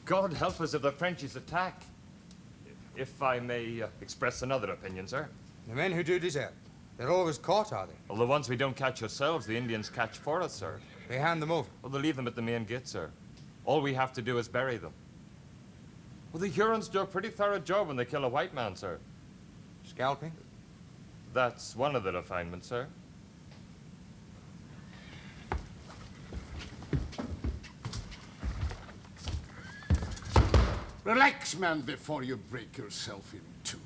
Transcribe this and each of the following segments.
God help us if the Frenchies attack. If I may express another opinion, sir. The men who do desert, they're always caught, are they? Well, the ones we don't catch ourselves, the Indians catch for us, sir. They hand them over. Well, they leave them at the main gate, sir. All we have to do is bury them. Well, the Hurons do a pretty thorough job when they kill a white man, sir. Scalping? That's one of the refinements, sir. Relax, man, before you break yourself in two.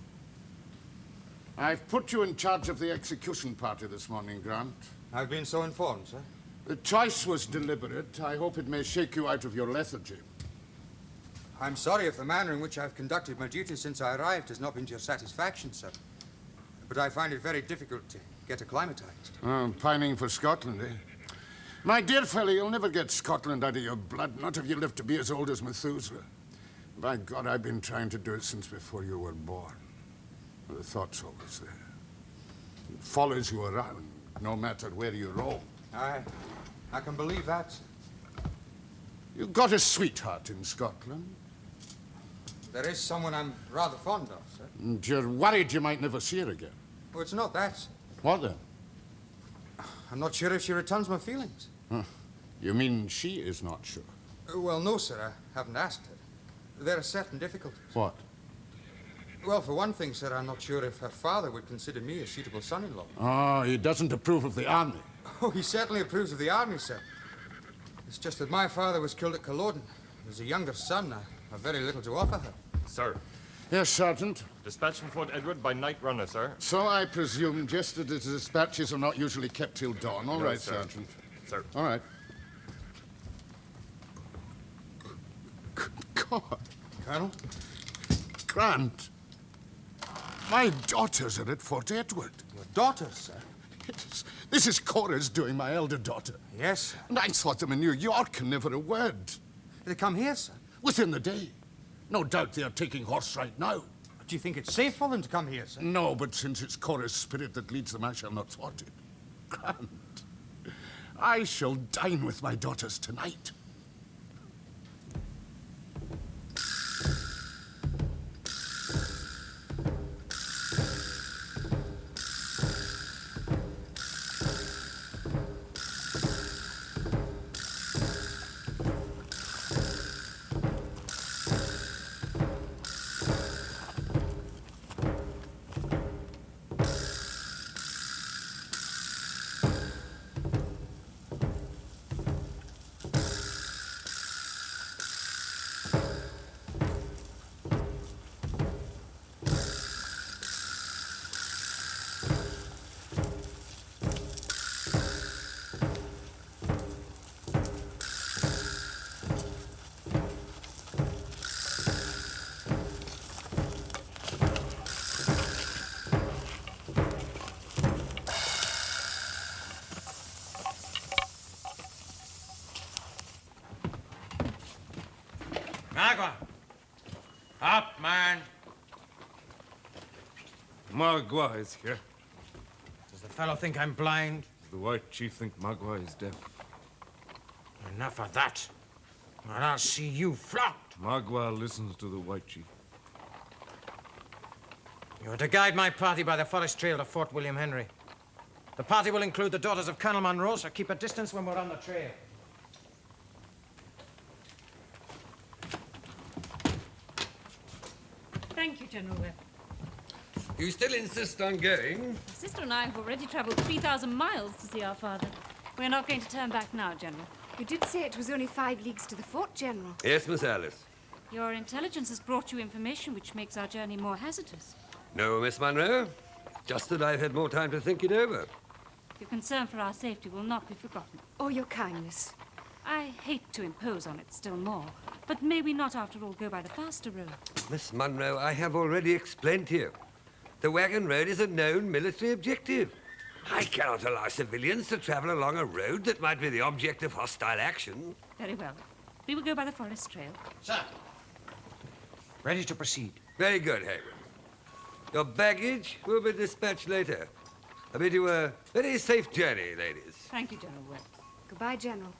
I've put you in charge of the execution party this morning, Grant. I've been so informed, sir. The choice was deliberate. I hope it may shake you out of your lethargy. I'm sorry if the manner in which I've conducted my duties since I arrived has not been to your satisfaction, sir. But I find it very difficult to get acclimatized. Oh, pining for Scotland, eh? My dear fellow, you'll never get Scotland out of your blood, not if you live to be as old as Methuselah. By God, I've been trying to do it since before you were born. The thought's always there. It follows you around, no matter where you roam. I can believe that, sir. You've got a sweetheart in Scotland. There is someone I'm rather fond of, sir. And you're worried you might never see her again. Oh, it's not that, sir. What then? I'm not sure if she returns my feelings. Huh. You mean she is not sure? Well, no, sir. I haven't asked her. There are certain difficulties. What? Well, for one thing, sir, I'm not sure if her father would consider me a suitable son-in-law. Oh, he doesn't approve of the army. Oh, he certainly approves of the army, sir. It's just that my father was killed at Culloden. As a younger son, I have very little to offer her. Sir. Yes, Sergeant. Dispatched from Fort Edward by night runner, sir. So I presume just that the dispatches are not usually kept till dawn. All No, right, sir. Sergeant. Sir. All right. Good God. Colonel? Grant. My daughters are at Fort Edward. Your daughter, sir? This is Cora's doing, my elder daughter. Yes, sir. And I thought them in New York and never a word. They come here, sir? Within the day. No doubt they are taking horse right now. Do you think it's safe for them to come here, sir? No, but since it's Cora's spirit that leads them, I shall not thwart it. Grant, I shall dine with my daughters tonight. Magua! Up, man! Magua is here. Does the fellow think I'm blind? The white chief think Magua is deaf. Enough of that, or I'll see you flogged. Magua listens to the white chief. You're to guide my party by the forest trail to Fort William Henry. The party will include the daughters of Colonel Munro, so keep a distance when we're on the trail. Thank you, General Webb. You still insist on going? My sister and I have already travelled 3,000 miles to see our father. We're not going to turn back now, General. You did say it was only 5 leagues to the fort, General. Yes, Miss Alice. Your intelligence has brought you information which makes our journey more hazardous. No, Miss Munro. Just that I've had more time to think it over. Your concern for our safety will not be forgotten. Oh, your kindness. I hate to impose on it still more, but may we not, after all, go by the faster road? Miss Munro, I have already explained to you. The wagon road is a known military objective. I cannot allow civilians to travel along a road that might be the object of hostile action. Very well. We will go by the forest trail. Sir, ready to proceed. Very good, Hayward. Your baggage will be dispatched later. I bid you a very safe journey, ladies. Thank you, General Webb. Goodbye, General.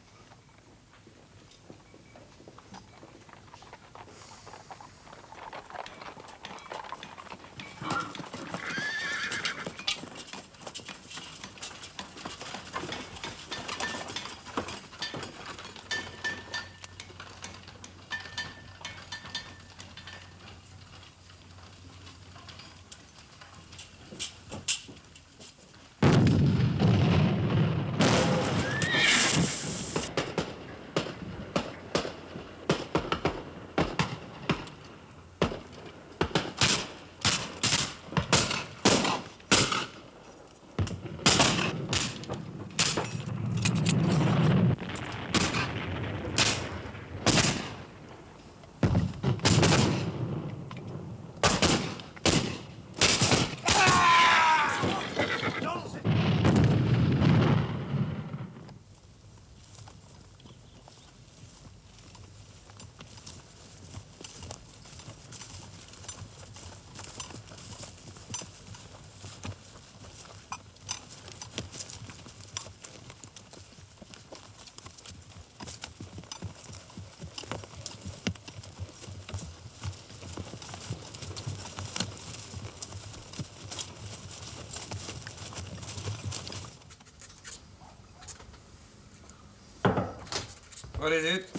What is it?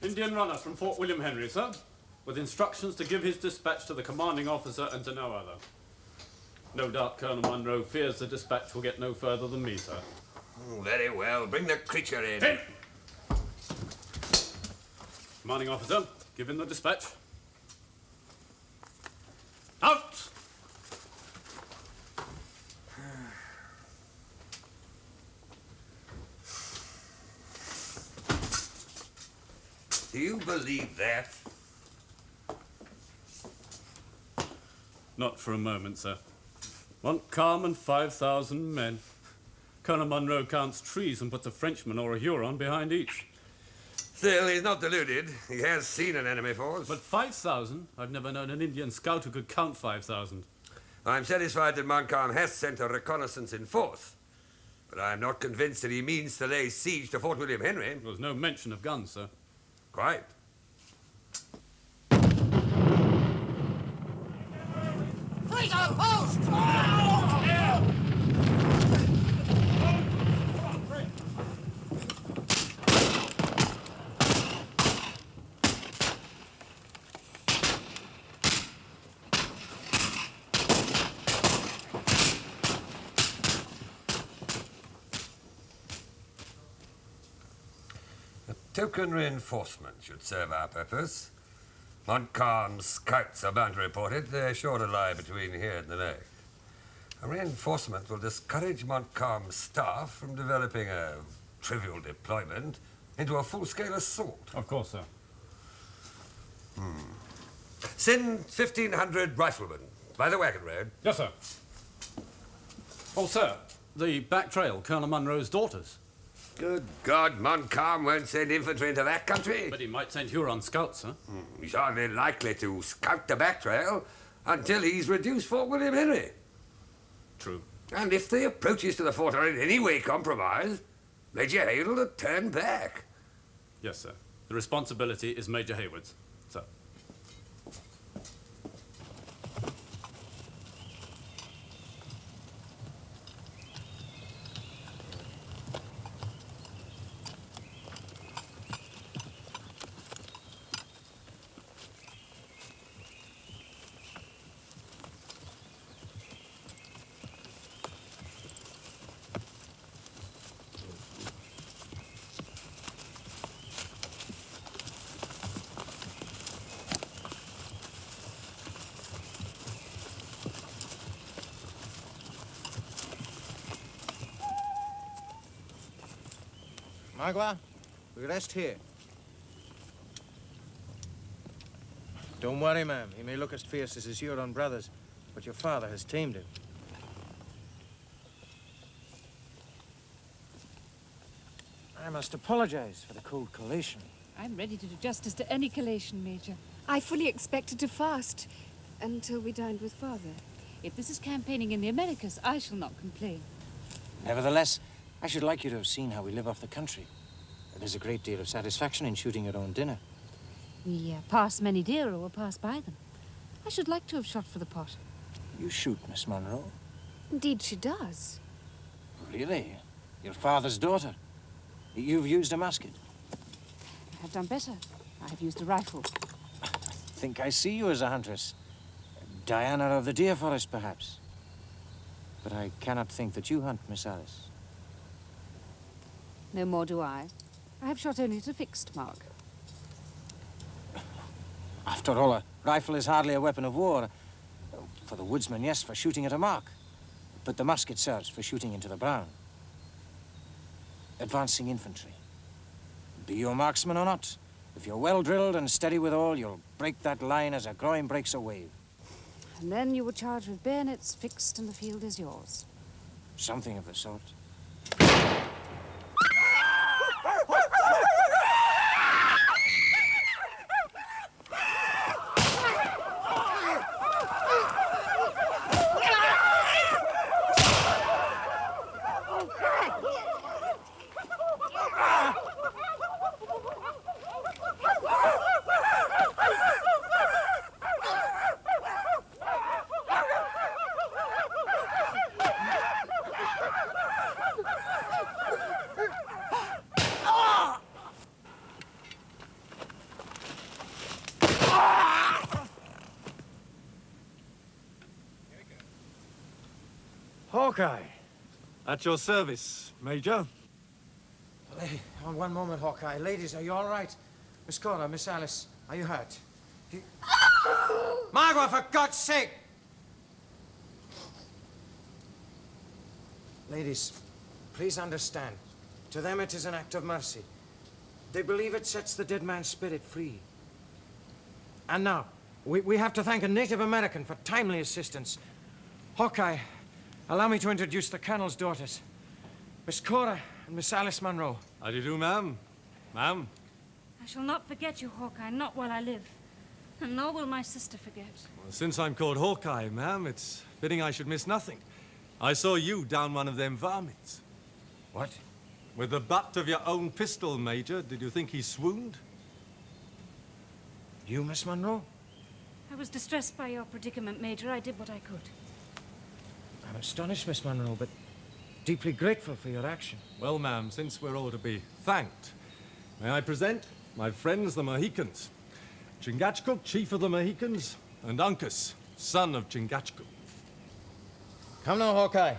Indian runner from Fort William Henry, sir, with instructions to give his dispatch to the commanding officer and to no other. No doubt Colonel Munro fears the dispatch will get no further than me, sir. Oh, very well. Bring the creature in. In! Commanding officer, give in the dispatch. Out! Do you believe that? Not for a moment, sir. Montcalm and 5,000 men. Colonel Munro counts trees and puts a Frenchman or a Huron behind each. Still, he's not deluded. He has seen an enemy force. But 5,000? I've never known an Indian scout who could count 5,000. I'm satisfied that Montcalm has sent a reconnaissance in force. But I'm not convinced that he means to lay siege to Fort William Henry. There was no mention of guns, sir. Quite. Freeze our post! A token reinforcement should serve our purpose. Montcalm's scouts are bound to report it. They're sure to lie between here and the lake. A reinforcement will discourage Montcalm's staff from developing a trivial deployment into a full-scale assault. Of course, sir. Send 1,500 riflemen by the wagon road. Yes, sir. Oh, sir, the back trail, Colonel Munro's daughters. Good God, Montcalm won't send infantry into that country. But he might send Huron scouts, sir. He's hardly likely to scout the back trail until he's reduced Fort William Henry. True. And if the approaches to the fort are in any way compromised, Major Hayward will turn back. Yes, sir. The responsibility is Major Hayward's, sir. Magua, we rest here. Don't worry, ma'am. He may look as fierce as his Huron brothers, but your father has tamed him. I must apologize for the cold collation. I'm ready to do justice to any collation, Major. I fully expected to fast until we dined with Father. If this is campaigning in the Americas, I shall not complain. Nevertheless, I should like you to have seen how we live off the country. There's a great deal of satisfaction in shooting your own dinner. We pass many deer or will pass by them. I should like to have shot for the pot. You shoot, Miss Munro. Indeed, she does. Really? Your father's daughter. You've used a musket. I have done better. I have used a rifle. I think I see you as a huntress. Diana of the deer forest, perhaps. But I cannot think that you hunt, Miss Alice. No more do I. I have shot only at a fixed mark. After all, a rifle is hardly a weapon of war. For the woodsman, yes, for shooting at a mark. But the musket serves for shooting into the brown. Advancing infantry. Be you a marksman or not, if you're well drilled and steady withal, you'll break that line as a groin breaks a wave. And then you will charge with bayonets fixed and the field is yours. Something of the sort. Hawkeye. At your service, Major. One moment, Hawkeye. Ladies, are you all right? Miss Cora, Miss Alice, are you hurt? Magua, for God's sake! Ladies, please understand. To them it is an act of mercy. They believe it sets the dead man's spirit free. And now, we have to thank a Native American for timely assistance. Hawkeye, allow me to introduce the Colonel's daughters. Miss Cora and Miss Alice Munro. How do you do, ma'am? Ma'am? I shall not forget you, Hawkeye, not while I live. And nor will my sister forget. Well, since I'm called Hawkeye, ma'am, it's fitting I should miss nothing. I saw you down one of them varmints. What? With the butt of your own pistol, Major. Did you think he swooned? You, Miss Munro? I was distressed by your predicament, Major. I did what I could. I'm astonished, Miss Munro, but deeply grateful for your action. Well, ma'am, since we're all to be thanked, may I present my friends, the Mohicans. Chingachgook, chief of the Mohicans, and Uncas, son of Chingachgook. Come now, Hawkeye.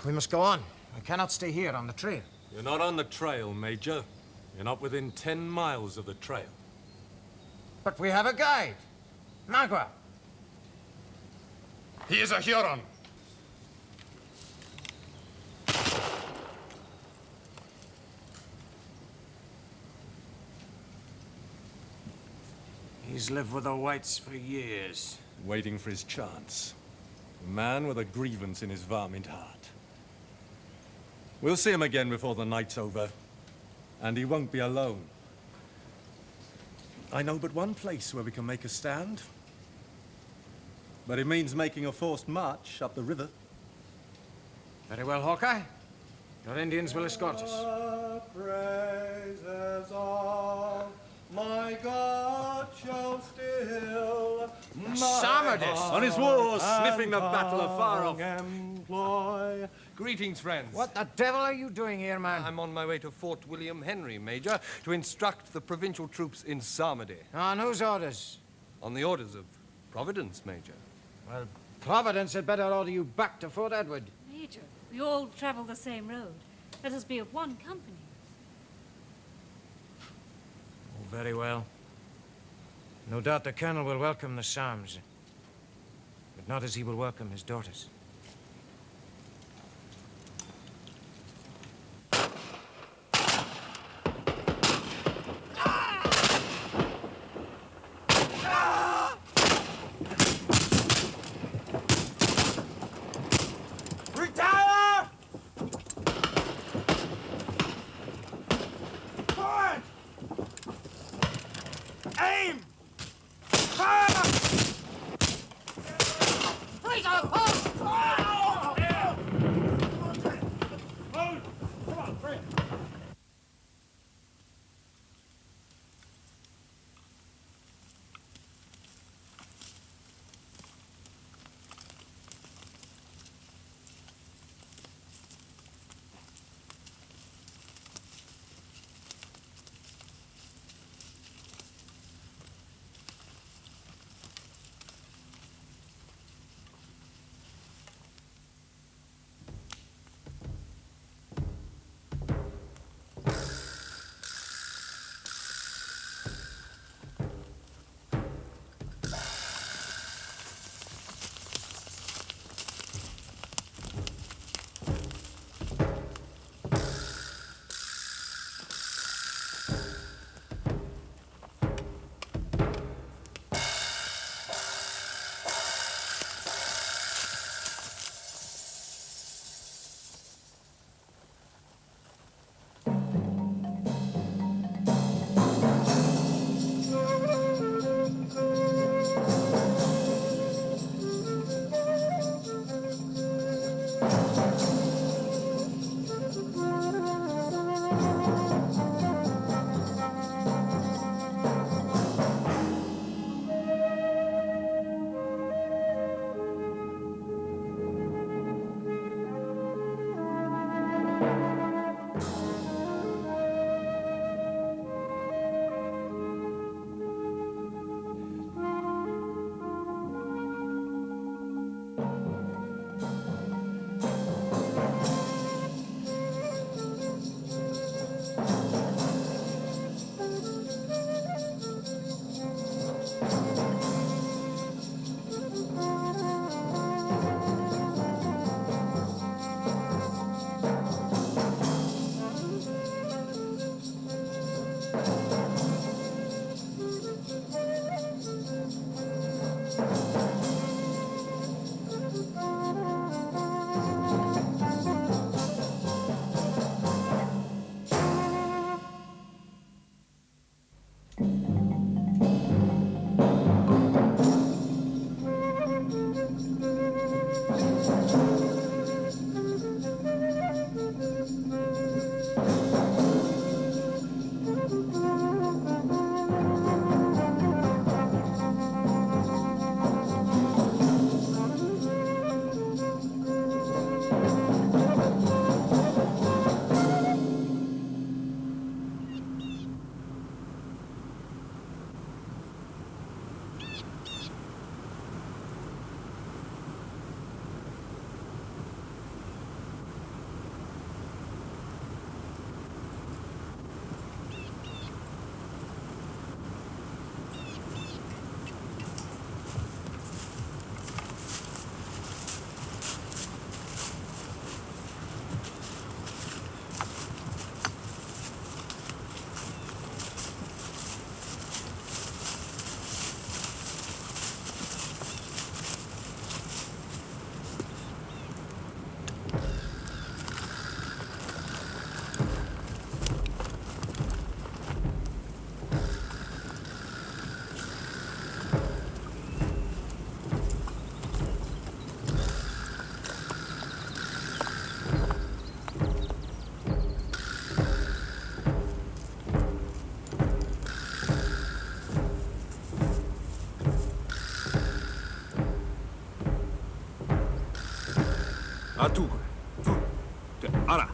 We must go on. I cannot stay here on the trail. You're not on the trail, Major. You're not within 10 miles of the trail. But we have a guide. Magua. He is a Huron. He's lived with the whites for years. Waiting for his chance. A man with a grievance in his varmint heart. We'll see him again before the night's over. And he won't be alone. I know but one place where we can make a stand. But it means making a forced march up the river. Very well, Hawkeye. Your Indians will escort us. Praises of my God shall still Samadis! On his war, sniffing the battle afar off. employ. Greetings, friends. What the devil are you doing here, man? I'm on my way to Fort William Henry, Major, to instruct the provincial troops in Samedi. On whose orders? On the orders of Providence, Major. Well, Providence had better order you back to Fort Edward. Major, we all travel the same road. Let us be of one company. Oh, very well. No doubt the Colonel will welcome the Psalms, but not as he will welcome his daughters. Retire! Forward! Aim! Fire! Freeze up! Hold! Come on, Fred. tu, ara.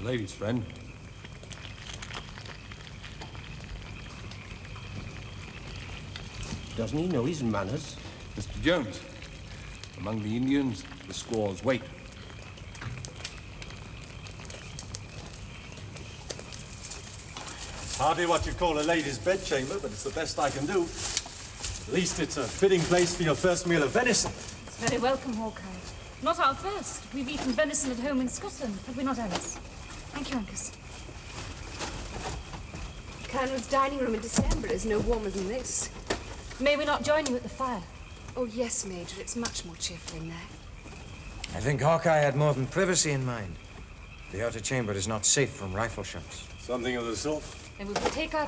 Ladies' friend. Doesn't he know his manners? Mr. Jones, among the Indians, the squaws wait. It's hardly what you call a lady's bedchamber, but it's the best I can do. At least it's a fitting place for your first meal of venison. It's very welcome, Hawkeye. Not our first. We've eaten venison at home in Scotland, have we not, Alice? Thank you, Uncas. Colonel's dining room in December is no warmer than this. May we not join you at the fire? Oh, yes, Major. It's much more cheerful in there. I think Hawkeye had more than privacy in mind. The outer chamber is not safe from rifle shots. Something of the sort. Then we will take our